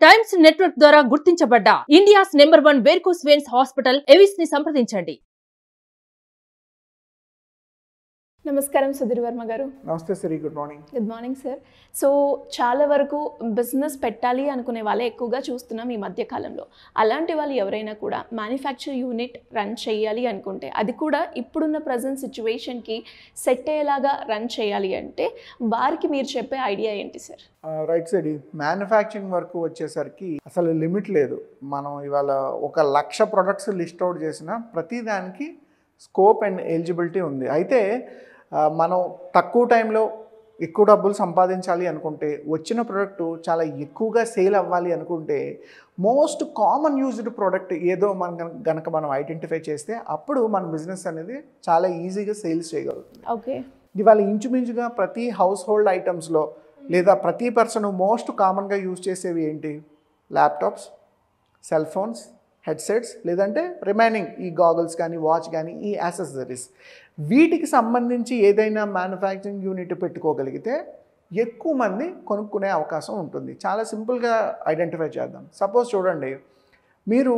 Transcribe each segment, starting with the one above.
Times Network ద్వారా గుర్తించబడ్డ India's number 1 varicose veins hospital Avis ని సంప్రదించండి. నమస్కారం సుధీర్ వర్మ గారు. నమస్తే Siri, good morning. Good morning sir. So చాలా వరకు బిజినెస్ పెట్టాలి అనుకునే వాళ్ళే ఎక్కువగా చూస్తున్నాం ఈ మధ్య కాలంలో. అలాంటి వాళ్ళు ఎవరైనా కూడా మ్యానుఫ్యాక్చర్ యూనిట్ రన్ చేయాలి అనుకుంటే, అది కూడా ఇప్పుడున్న ప్రజెంట్ సిచ్యువేషన్కి సెట్ అయ్యేలాగా రన్ చేయాలి అంటే వారికి మీరు చెప్పే ఐడియా ఏంటి సార్? రైట్ సైడ్ మ్యానుఫ్యాక్చరింగ్ వరకు వచ్చేసరికి అసలు లిమిట్ లేదు. మనం ఇవాళ 1,00,000 ప్రొడక్ట్స్ లిస్ట్ అవుట్ చేసిన ప్రతిదానికి స్కోప్ అండ్ ఎలిజిబిలిటీ ఉంది. అయితే మనం తక్కువ టైంలో ఎక్కువ డబ్బులు సంపాదించాలి అనుకుంటే, వచ్చిన ప్రోడక్ట్ చాలా ఎక్కువగా సేల్ అవ్వాలి అనుకుంటే, మోస్ట్ కామన్ యూజ్డ్ ప్రోడక్ట్ ఏదో మనం ఐడెంటిఫై చేస్తే అప్పుడు మన బిజినెస్ అనేది చాలా ఈజీగా సేల్స్ చేయగలుగుతుంది. ఓకే, ఇవాళ ఇంచుమించుగా ప్రతి హౌస్ హోల్డ్ ఐటమ్స్లో లేదా ప్రతి పర్సన్ మోస్ట్ కామన్గా యూజ్ చేసేవి ఏంటి? ల్యాప్టాప్స్, సెల్ ఫోన్స్, హెడ్సెట్స్, లేదంటే రిమైనింగ్ ఈ గాగుల్స్ కానీ వాచ్ కానీ ఈ యాక్సెసరీస్. వీటికి సంబంధించి ఏదైనా మ్యానుఫ్యాక్చరింగ్ యూనిట్ పెట్టుకోగలిగితే ఎక్కువ మంది కొనుక్కునే అవకాశం ఉంటుంది. చాలా సింపుల్గా ఐడెంటిఫై చేద్దాం. సపోజ్ చూడండి, మీరు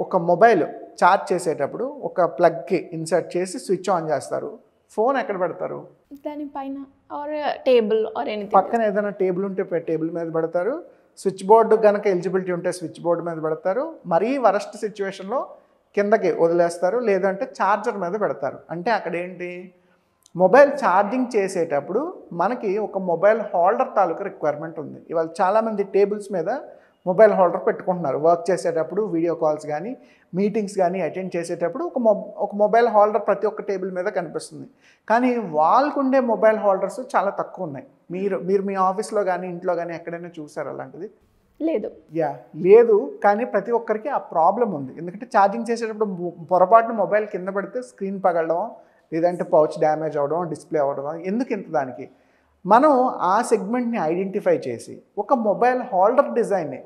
ఒక మొబైల్ ఛార్జ్ చేసేటప్పుడు ఒక ప్లగ్కి ఇన్సర్ట్ చేసి స్విచ్ ఆన్ చేస్తారు. ఫోన్ ఎక్కడ పెడతారు? దానిపైన ఆర్ టేబుల్ ఆర్ ఎనీథింగ్. పక్కన ఏదైనా టేబుల్ ఉంటే టేబుల్ మీద పెడతారు. స్విచ్ బోర్డు కనుక ఎలిజిబిలిటీ ఉంటే స్విచ్ బోర్డు మీద పెడతారు. మరీ వరస్ట్ సిచ్యువేషన్లో కిందకి వదిలేస్తారు, లేదంటే ఛార్జర్ మీద పెడతారు. అంటే అక్కడ ఏంటి, మొబైల్ ఛార్జింగ్ చేసేటప్పుడు మనకి ఒక మొబైల్ హోల్డర్ తాలూకా రిక్వైర్మెంట్ ఉంది. ఇవాళ చాలామంది టేబుల్స్ మీద మొబైల్ హోల్డర్ పెట్టుకుంటున్నారు. వర్క్ చేసేటప్పుడు, వీడియో కాల్స్ కానీ మీటింగ్స్ కానీ అటెండ్ చేసేటప్పుడు ఒక మొబైల్ హోల్డర్ ప్రతి ఒక్క టేబుల్ మీద కనిపిస్తుంది. కానీ వాళ్ళకుండే మొబైల్ హోల్డర్స్ చాలా తక్కువ ఉన్నాయి. మీరు మీ ఆఫీస్లో కానీ ఇంట్లో కానీ ఎక్కడైనా చూసారు అలాంటిది? లేదు. లేదు. కానీ ప్రతి ఒక్కరికి ఆ ప్రాబ్లం ఉంది. ఎందుకంటే ఛార్జింగ్ చేసేటప్పుడు పొరపాటున మొబైల్ కింద పడితే స్క్రీన్ పగలడం, లేదంటే పౌచ్ డ్యామేజ్ అవ్వడం, డిస్ప్లే అవ్వడం. ఎందుకు ఇంత దానికి? మనం ఆ సెగ్మెంట్ని ఐడెంటిఫై చేసి ఒక మొబైల్ హోల్డర్ డిజైన్ని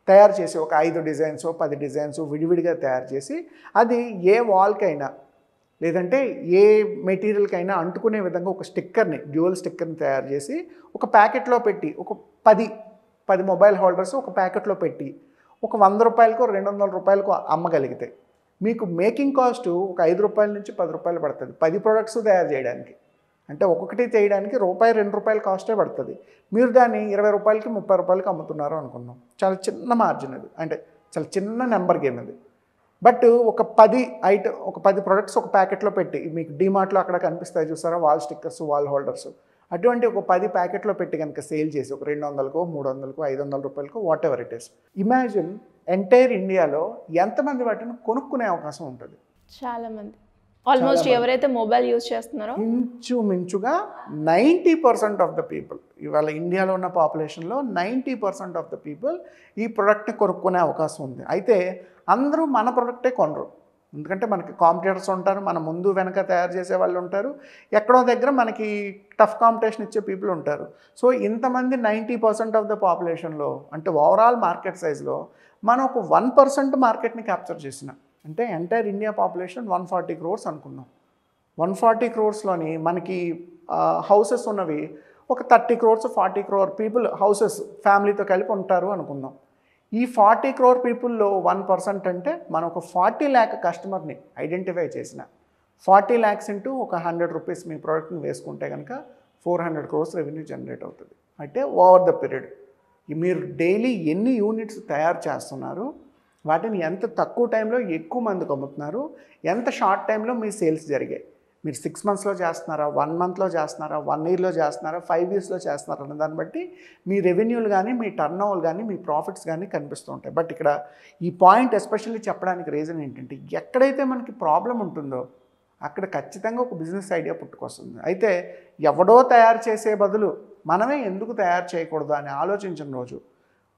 తయారు చేసి, ఒక 5 డిజైన్స్ 10 డిజైన్స్ విడివిడిగా తయారు చేసి, అది ఏ వాల్కైనా లేదంటే ఏ మెటీరియల్కైనా అంటుకునే విధంగా ఒక స్టిక్కర్ని, డ్యూయల్ స్టిక్కర్ని తయారు చేసి ఒక ప్యాకెట్లో పెట్టి, ఒక 10 మొబైల్ హోల్డర్స్ ఒక ప్యాకెట్లో పెట్టి ఒక 100 రూపాయలకో 200 రూపాయలకో అమ్మగలిగితే మీకు మేకింగ్ కాస్ట్ ఒక 5 రూపాయల నుంచి 10 రూపాయలు పడుతుంది 10 ప్రొడక్ట్స్ తయారు చేయడానికి. అంటే ఒక్కొక్కటి చేయడానికి ₹2 కాస్టే పడుతుంది. మీరు దాన్ని 20 రూపాయలకి 30 రూపాయలకి అమ్ముతున్నారు అనుకుందాం. చాలా చిన్న మార్జిన్ అది, అంటే చాలా చిన్న నెంబర్ గేమ్ అది. బట్ ఒక 10 ప్రొడక్ట్స్ ఒక ప్యాకెట్లో పెట్టి, మీకు డీమార్ట్లో అక్కడ కనిపిస్తాయి చూసారా వాల్ స్టిక్కర్స్, వాల్ హోల్డర్స్, అటువంటి ఒక 10 ప్యాకెట్లో పెట్టి కనుక సేల్ చేసి ఒక 200కో 300కో 500 రూపాయలకో whatever it is, imagine entire ఇండియాలో ఎంతమంది వాటిని కొనుక్కునే అవకాశం ఉంటుంది? చాలా మంది. ఆల్మోస్ట్ ఎవరైతే మొబైల్ యూజ్ చేస్తున్నారో ఇంచుమించుగా 90% ఆఫ్ ద పీపుల్, ఇవాళ ఇండియాలో ఉన్న పాపులేషన్లో 90% ఆఫ్ ద పీపుల్ ఈ ప్రోడక్ట్ని కొనుక్కునే అవకాశం ఉంది. అయితే అందరూ మన ప్రోడక్టే కొనరు. ఎందుకంటే మనకి కాంపిటీటర్స్ ఉంటారు, మన ముందు వెనక తయారు చేసే వాళ్ళు ఉంటారు, ఎక్కడో దగ్గర మనకి టఫ్ కాంపిటీషన్ ఇచ్చే పీపుల్ ఉంటారు. సో ఇంతమంది 90% ఆఫ్ ద పాపులేషన్లో, అంటే ఓవరాల్ మార్కెట్ సైజ్లో మనం ఒక 1% మార్కెట్ని క్యాప్చర్ చేసిన, అంటే ఎంటైర్ ఇండియా పాపులేషన్ 140 crores అనుకున్నాం. 140 crores-లోని మనకి హౌసెస్ ఉన్నవి ఒక 30 crores 40 crore పీపుల్ హౌసెస్ ఫ్యామిలీతో కలిపి ఉంటారు అనుకుందాం. ఈ 40 crore పీపుల్లో 1% అంటే మనం ఒక 40 lakh కస్టమర్ని ఐడెంటిఫై చేసిన, 40 lakhs ఇంటూ ఒక 100 రూపీస్ మీ ప్రోడక్ట్ని వేసుకుంటే కనుక 400 crores రెవెన్యూ జనరేట్ అవుతుంది. అంటే ఓవర్ ద పీరియడ్ మీరు డైలీ ఎన్ని యూనిట్స్ తయారు చేస్తున్నారు, వాటిని ఎంత తక్కువ టైంలో ఎక్కువ మందికి అమ్ముతున్నారు, ఎంత షార్ట్ టైంలో మీ సేల్స్ జరిగాయి, మీరు 6 monthsలో చేస్తున్నారా, 1 monthలో చేస్తున్నారా, 1 yearలో చేస్తున్నారా, 5 yearsలో చేస్తున్నారా అన్న దాన్ని బట్టి మీ రెవెన్యూలు కానీ, మీ టర్న్ ఓవర్ కానీ, మీ ప్రాఫిట్స్ కానీ కనిపిస్తూ ఉంటాయి. బట్ ఇక్కడ ఈ పాయింట్ ఎస్పెషల్లీ చెప్పడానికి రీజన్ ఏంటంటే, ఎక్కడైతే మనకి ప్రాబ్లం ఉంటుందో అక్కడ ఖచ్చితంగా ఒక బిజినెస్ ఐడియా పుట్టుకొస్తుంది. అయితే ఎవడో తయారు చేసే బదులు మనమే ఎందుకు తయారు చేయకూడదు అని ఆలోచించిన రోజు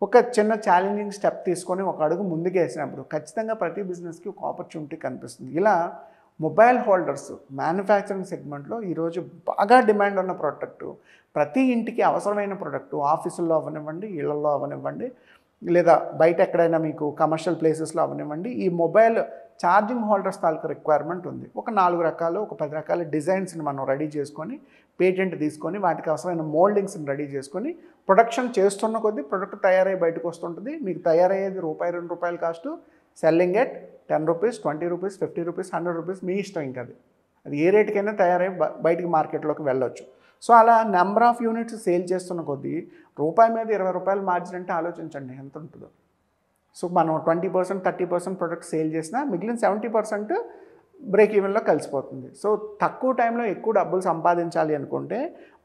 ఒక చిన్న ఛాలెంజింగ్ స్టెప్ తీసుకొని ఒక అడుగు ముందుకు వేసినప్పుడు ఖచ్చితంగా ప్రతి బిజినెస్కి ఒక ఆపర్చునిటీ కనిపిస్తుంది. ఇలా మొబైల్ హోల్డర్స్ మ్యానుఫ్యాక్చరింగ్ సెగ్మెంట్లో ఈరోజు బాగా డిమాండ్ ఉన్న ప్రోడక్టు, ప్రతి ఇంటికి అవసరమైన ప్రోడక్టు, ఆఫీసుల్లో అవనివ్వండి, ఇళ్లలో అవనివ్వండి, లేదా బయట ఎక్కడైనా మీకు కమర్షియల్ ప్లేసెస్లో అవనివ్వండి, ఈ మొబైల్ ఛార్జింగ్ హోల్డర్స్ తాలూకు రిక్వైర్మెంట్ ఉంది. ఒక 4 రకాలు, ఒక 10 రకాల డిజైన్స్ని మనం రెడీ చేసుకొని పేటెంట్ తీసుకొని వాటికి అవసరమైన మోల్డింగ్స్ని రెడీ చేసుకొని ప్రొడక్షన్ చేస్తున్న కొద్దీ ప్రొడక్ట్ తయారై బయటకు వస్తుంటుంది. మీకు తయారయ్యేది ₹1-2 కాస్ట్, సెల్లింగ్ ఎట్ ₹10, ₹20, ₹50, ₹100 మీ ఇష్టం. ఇంకా అది ఏ రేటుకైనా తయారై బయటికి మార్కెట్లోకి వెళ్ళొచ్చు. సో అలా నెంబర్ ఆఫ్ యూనిట్స్ సేల్ చేస్తున్న కొద్దీ రూపాయి మీద ₹20 మార్జిన్ అంటే ఆలోచించండి ఎంత ఉంటుందో. సో మనం 20%, 30% ప్రొడక్ట్ సేల్ చేసినా మిగిలిన 70% బ్రేక్ ఈవెన్లో కలిసిపోతుంది. సో తక్కువ టైంలో ఎక్కువ డబ్బులు సంపాదించాలి అనుకుంటే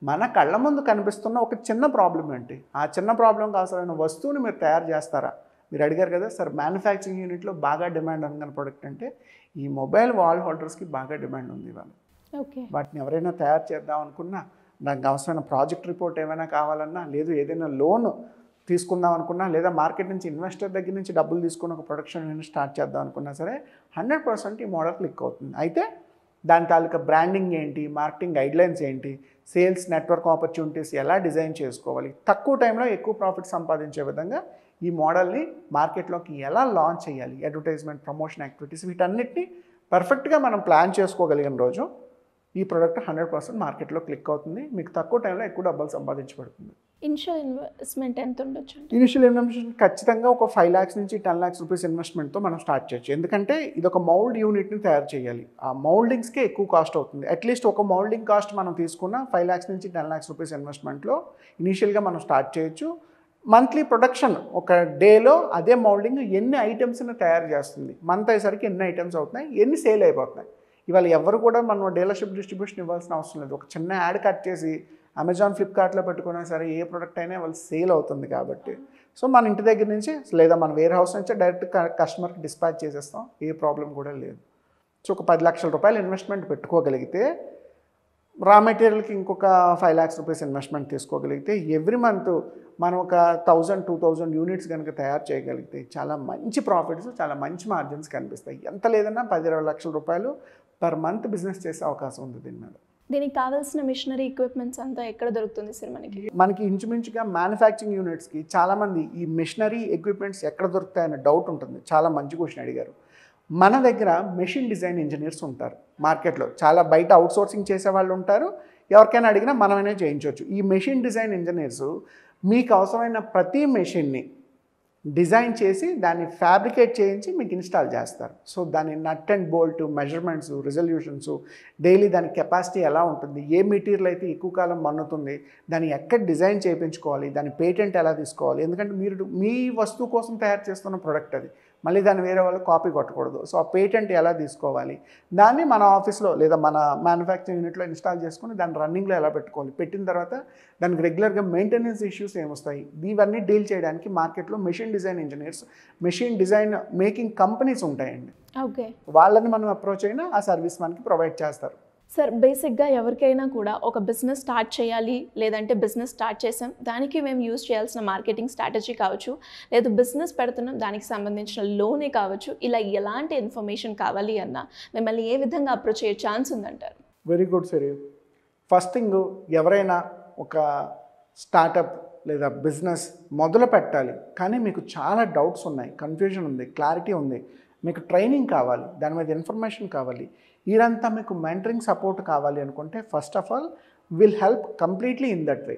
మన కళ్ళ ముందు కనిపిస్తున్న ఒక చిన్న ప్రాబ్లం ఏంటి, ఆ చిన్న ప్రాబ్లంకి అవసరమైన వస్తువుని మీరు తయారు చేస్తారా? మీరు అడిగారు కదా సార్, మ్యానుఫ్యాక్చరింగ్ యూనిట్లో బాగా డిమాండ్ ఉన్న ప్రొడక్ట్ అంటే ఈ మొబైల్ వాల్ హోల్డర్స్కి బాగా డిమాండ్ ఉంది ఇవాళ. ఓకే, వాటిని ఎవరైనా తయారు చేద్దాం అనుకున్నా, దానికి అవసరమైన ప్రాజెక్ట్ రిపోర్ట్ ఏమైనా కావాలన్నా, లేదు ఏదైనా లోన్ తీసుకుందాం అనుకున్నా, లేదా మార్కెట్ నుంచి ఇన్వెస్టర్ దగ్గర నుంచి డబ్బులు తీసుకుని ఒక ప్రొడక్షన్ యూనిట్ స్టార్ట్ చేద్దాం అనుకున్నా సరే 100% ఈ మోడల్ క్లిక్ అవుతుంది. అయితే దాని తాలూకా బ్రాండింగ్ ఏంటి, మార్కెటింగ్ గైడ్లైన్స్ ఏంటి, సేల్స్ నెట్వర్క్ ఆపర్చునిటీస్ ఎలా డిజైన్ చేసుకోవాలి, తక్కువ టైంలో ఎక్కువ ప్రాఫిట్ సంపాదించే విధంగా ఈ మోడల్ని మార్కెట్లోకి ఎలా లాంచ్ చేయాలి, అడ్వర్టైజ్మెంట్, ప్రమోషన్ యాక్టివిటీస్, వీటన్నిటిని పర్ఫెక్ట్గా మనం ప్లాన్ చేసుకోగలిగిన రోజు ఈ ప్రోడక్ట్ 100% మార్కెట్లో క్లిక్ అవుతుంది. మీకు తక్కువ టైంలో ఎక్కువ డబ్బులు సంపాదించబడుతుంది. ఇనిషియల్ ఇన్వెస్ట్మెంట్ ఎంత ఉండొచ్చు? ఇనిషియల్ ఇన్వెస్ట్మెంట్ ఖచ్చితంగా ఒక 5 lakhs నుంచి 10 lakhs రూపీస్ ఇన్వెస్ట్మెంట్తో మనం స్టార్ట్ చేయొచ్చు. ఎందుకంటే ఇది ఒక మౌల్డ్ యూనిట్ని తయారు చేయాలి. ఆ మౌల్డింగ్స్కే ఎక్కువ కాస్ట్ అవుతుంది. అట్లీస్ట్ ఒక మౌల్డింగ్ కాస్ట్ మనం తీసుకున్న 5 lakhs నుంచి 10 lakhs రూపీస్ ఇన్వెస్ట్మెంట్లో ఇనీషియల్గా మనం స్టార్ట్ చేయొచ్చు. మంత్లీ ప్రొడక్షన్ ఒక డేలో అదే మౌల్డింగ్ ఎన్ని ఐటమ్స్ని తయారు చేస్తుంది, మంత్ అయ్యేసరికి ఎన్ని ఐటమ్స్ అవుతున్నాయి, ఎన్ని సేల్ అయిపోతున్నాయి. ఇవాళ ఎవరు కూడా మనం డీలర్షిప్ డిస్ట్రిబ్యూషన్ ఇవ్వాల్సిన అవసరం లేదు. ఒక చిన్న యాడ్ కట్ చేసి అమెజాన్, ఫ్లిప్కార్ట్లో పెట్టుకున్నా సరే ఏ ప్రోడక్ట్ అయినా వాళ్ళు సేల్ అవుతుంది. కాబట్టి సో మన ఇంటి దగ్గర నుంచి లేదా మన వేర్ హౌస్ నుంచి డైరెక్ట్ కస్టమర్కి డిస్పాచ్ చేసేస్తాం, ఏ ప్రాబ్లం కూడా లేదు. సో ఒక 10 లక్షల రూపాయలు ఇన్వెస్ట్మెంట్ పెట్టుకోగలిగితే, రా మెటీరియల్కి ఇంకొక 5 lakhs రూపీస్ ఇన్వెస్ట్మెంట్ తీసుకోగలిగితే, ఎవ్రీ మంత్ మనం ఒక 1000-2000 యూనిట్స్ కనుక తయారు చేయగలిగితే చాలా మంచి ప్రాఫిట్స్, చాలా మంచి మార్జిన్స్ కనిపిస్తాయి. ఎంత లేదన్నా 10-20 లక్షల రూపాయలు పర్ మంత్ బిజినెస్ చేసే అవకాశం ఉంది దీని మీద. దీనికి కావాల్సిన మిషనరీ ఎక్విప్మెంట్స్ అంతా ఎక్కడ దొరుకుతుంది సార్? మనకి ఇంచుమించుగా మ్యానుఫ్యాక్చరింగ్ యూనిట్స్కి చాలామంది ఈ మిషనరీ ఎక్విప్మెంట్స్ ఎక్కడ దొరుకుతాయనే డౌట్ ఉంటుంది. చాలా మంచి క్వశ్చన్ అడిగారు. మన దగ్గర మెషిన్ డిజైన్ ఇంజనీర్స్ ఉంటారు మార్కెట్లో. చాలా బయట అవుట్సోర్సింగ్ చేసే వాళ్ళు ఉంటారు. ఎవరికైనా అడిగినా మనమైనా చేయించవచ్చు. ఈ మెషిన్ డిజైన్ ఇంజనీర్స్ మీకు అవసరమైన ప్రతి మెషిన్ని డిజైన్ చేసి దాన్ని ఫ్యాబ్రికేట్ చేయించి మీకు ఇన్స్టాల్ చేస్తారు. సో దాని nut and bolt, measurements, resolutions, daily దాని కెపాసిటీ ఎలా ఉంటుంది, ఏ మెటీరియల్ అయితే ఎక్కువ కాలం మన్నుతుంది, దాన్ని ఎక్కడ డిజైన్ చేయించుకోవాలి, దాని పేటెంట్ ఎలా తీసుకోవాలి. ఎందుకంటే మీరు మీ వస్తువు కోసం తయారు చేస్తున్న ప్రోడక్ట్ అది, మళ్ళీ దాన్ని వేరే వాళ్ళు కాపీ కొట్టకూడదు. సో ఆ పేటెంట్ ఎలా తీసుకోవాలి, దాన్ని మన ఆఫీస్లో లేదా మన మ్యానుఫ్యాక్చరింగ్ యూనిట్లో ఇన్స్టాల్ చేసుకుని దాన్ని రన్నింగ్లో ఎలా పెట్టుకోవాలి, పెట్టిన తర్వాత దానికి రెగ్యులర్గా మెయింటెనెన్స్ ఇష్యూస్ ఏమొస్తాయి, ఇవన్నీ డీల్ చేయడానికి మార్కెట్లో machine design engineers, machine design making companies ఉంటాయండి. ఓకే, వాళ్ళని మనం అప్రోచ్ అయినా ఆ సర్వీస్ మనకి ప్రొవైడ్ చేస్తారు. సార్ బేసిక్గా ఎవరికైనా కూడా ఒక బిజినెస్ స్టార్ట్ చేయాలి, లేదంటే బిజినెస్ స్టార్ట్ చేసాం, దానికి మేము యూజ్ చేయాల్సిన మార్కెటింగ్ స్ట్రాటజీ కావచ్చు, లేదా బిజినెస్ పెడుతున్నాం దానికి సంబంధించిన లోనే కావచ్చు, ఇలా ఎలాంటి ఇన్ఫర్మేషన్ కావాలి అన్నా మిమ్మల్ని ఏ విధంగా అప్రోచ్ అయ్యే ఛాన్స్ ఉందంటారు? వెరీ గుడ్ సరే. ఫస్ట్ థింగ్, ఎవరైనా ఒక స్టార్టప్ లేదా బిజినెస్ మొదలు పెట్టాలి, కానీ మీకు చాలా డౌట్స్ ఉన్నాయి, కన్ఫ్యూజన్ ఉంది, క్లారిటీ ఉంది, మీకు ట్రైనింగ్ కావాలి, దాని మీద ఇన్ఫర్మేషన్ కావాలి, ఇదంతా మీకు మెంటరింగ్ సపోర్ట్ కావాలి అనుకుంటే first of all will help completely in that way.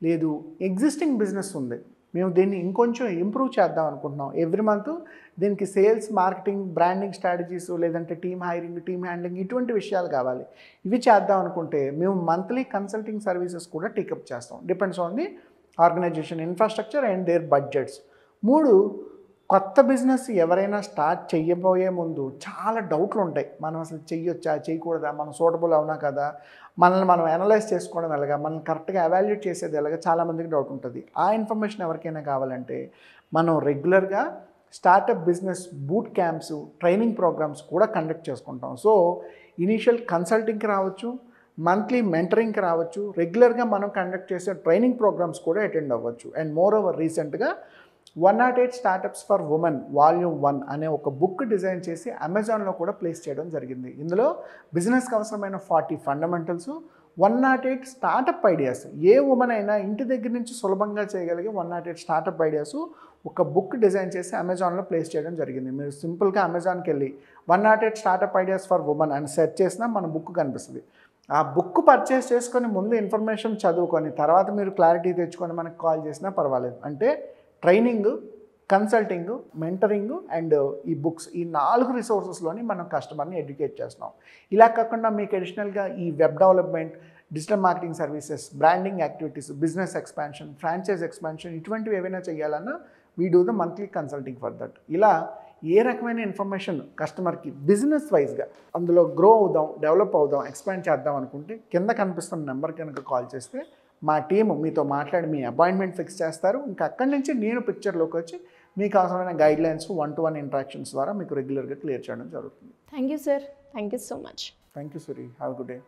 లేదు ఎగ్జిస్టింగ్ బిజినెస్ ఉంది, మేము దీన్ని ఇంకొంచెం ఇంప్రూవ్ చేద్దాం అనుకుంటున్నాం, ఎవ్రీ మంత్ దీనికి సేల్స్, మార్కెటింగ్, బ్రాండింగ్ స్ట్రాటజీస్, లేదంటే టీమ్ హైరింగ్, టీమ్ హ్యాండ్లింగ్, ఇటువంటి విషయాలు కావాలి, ఇవి చేద్దాం అనుకుంటే మేము మంత్లీ కన్సల్టింగ్ సర్వీసెస్ కూడా టేకప్ చేస్తాం. Depends on the organization infrastructure and their budgets. 3, కొత్త బిజినెస్ ఎవరైనా స్టార్ట్ చేయబోయే ముందు చాలా డౌట్లు ఉంటాయి. మనం అసలు చెయ్యొచ్చా, చేయకూడదా, మనం సూటబుల్ అవునా కదా, మనల్ని మనం అనలైజ్ చేసుకోవడం ఎలాగా, మనల్ని కరెక్ట్గా ఎవాల్యుయేట్ చేసేది ఎలాగా, చాలామందికి డౌట్ ఉంటుంది. ఆ ఇన్ఫర్మేషన్ ఎవరికైనా కావాలంటే మనం రెగ్యులర్గా startup business boot camps, training programs కూడా కండక్ట్ చేసుకుంటాం. సో ఇనీషియల్ కన్సల్టింగ్కి రావచ్చు, మంత్లీ మెంటరింగ్కి రావచ్చు, రెగ్యులర్గా మనం కండక్ట్ చేసే ట్రైనింగ్ ప్రోగ్రామ్స్ కూడా అటెండ్ అవ్వచ్చు. అండ్ మోర్ ఓవర్ రీసెంట్గా 108 స్టార్టప్స్ ఫర్ ఉమెన్ వాల్యూమ్ 1 అనే ఒక బుక్ డిజైన్ చేసి అమెజాన్లో కూడా ప్లేస్ చేయడం జరిగింది. ఇందులో బిజినెస్కి అవసరమైన 40 ఫండమెంటల్స్, 108 స్టార్టప్ ఐడియాస్, ఏ ఉమెన్ అయినా ఇంటి దగ్గర నుంచి సులభంగా చేయగలిగే 108 స్టార్టప్ ఐడియాస్ ఒక బుక్ డిజైన్ చేసి అమెజాన్లో ప్లేస్ చేయడం జరిగింది. మీరు సింపుల్గా అమెజాన్కి వెళ్ళి 108 స్టార్టప్ ఐడియాస్ ఫర్ ఉమెన్ అని సెర్చ్ చేసినా మన బుక్ కనిపిస్తుంది. ఆ బుక్ పర్చేస్ చేసుకొని ముందు ఇన్ఫర్మేషన్ చదువుకొని తర్వాత మీరు క్లారిటీ తెచ్చుకొని మనకు కాల్ చేసినా పర్వాలేదు. అంటే ట్రైనింగ్, కన్సల్టింగ్, మెంటరింగ్ అండ్ ఈ బుక్స్, ఈ 4 రిసోర్సెస్లోని మనం కస్టమర్ని ఎడ్యుకేట్ చేస్తున్నాం. ఇలా కాకుండా మీకు అడిషనల్గా ఈ web development, digital marketing services, branding activities, business expansion, franchise expansion, ఇటువంటివి ఏవైనా చేయాలన్నా we do the monthly consulting for that. ఇలా ఏ రకమైన ఇన్ఫర్మేషన్ కస్టమర్కి బిజినెస్ వైజ్గా అందులో గ్రో అవుదాం, డెవలప్ అవుదాం, ఎక్స్పాండ్ చేద్దాం అనుకుంటే కింద కనిపిస్తున్న నెంబర్ కనుక కాల్ చేస్తే మా టీము మీతో మాట్లాడి మీ అపాయింట్మెంట్ ఫిక్స్ చేస్తారు. ఇంకా అక్కడి నుంచి నేను పిక్చర్లోకి వచ్చి మీకు అవసరమైన గైడ్లైన్స్ 1-to-1 ఇంటరాక్షన్స్ ద్వారా మీకు రెగ్యులర్గా క్లియర్ చేయడం జరుగుతుంది. Thank you sir, thank you so much. Thank you Suri, have a good day.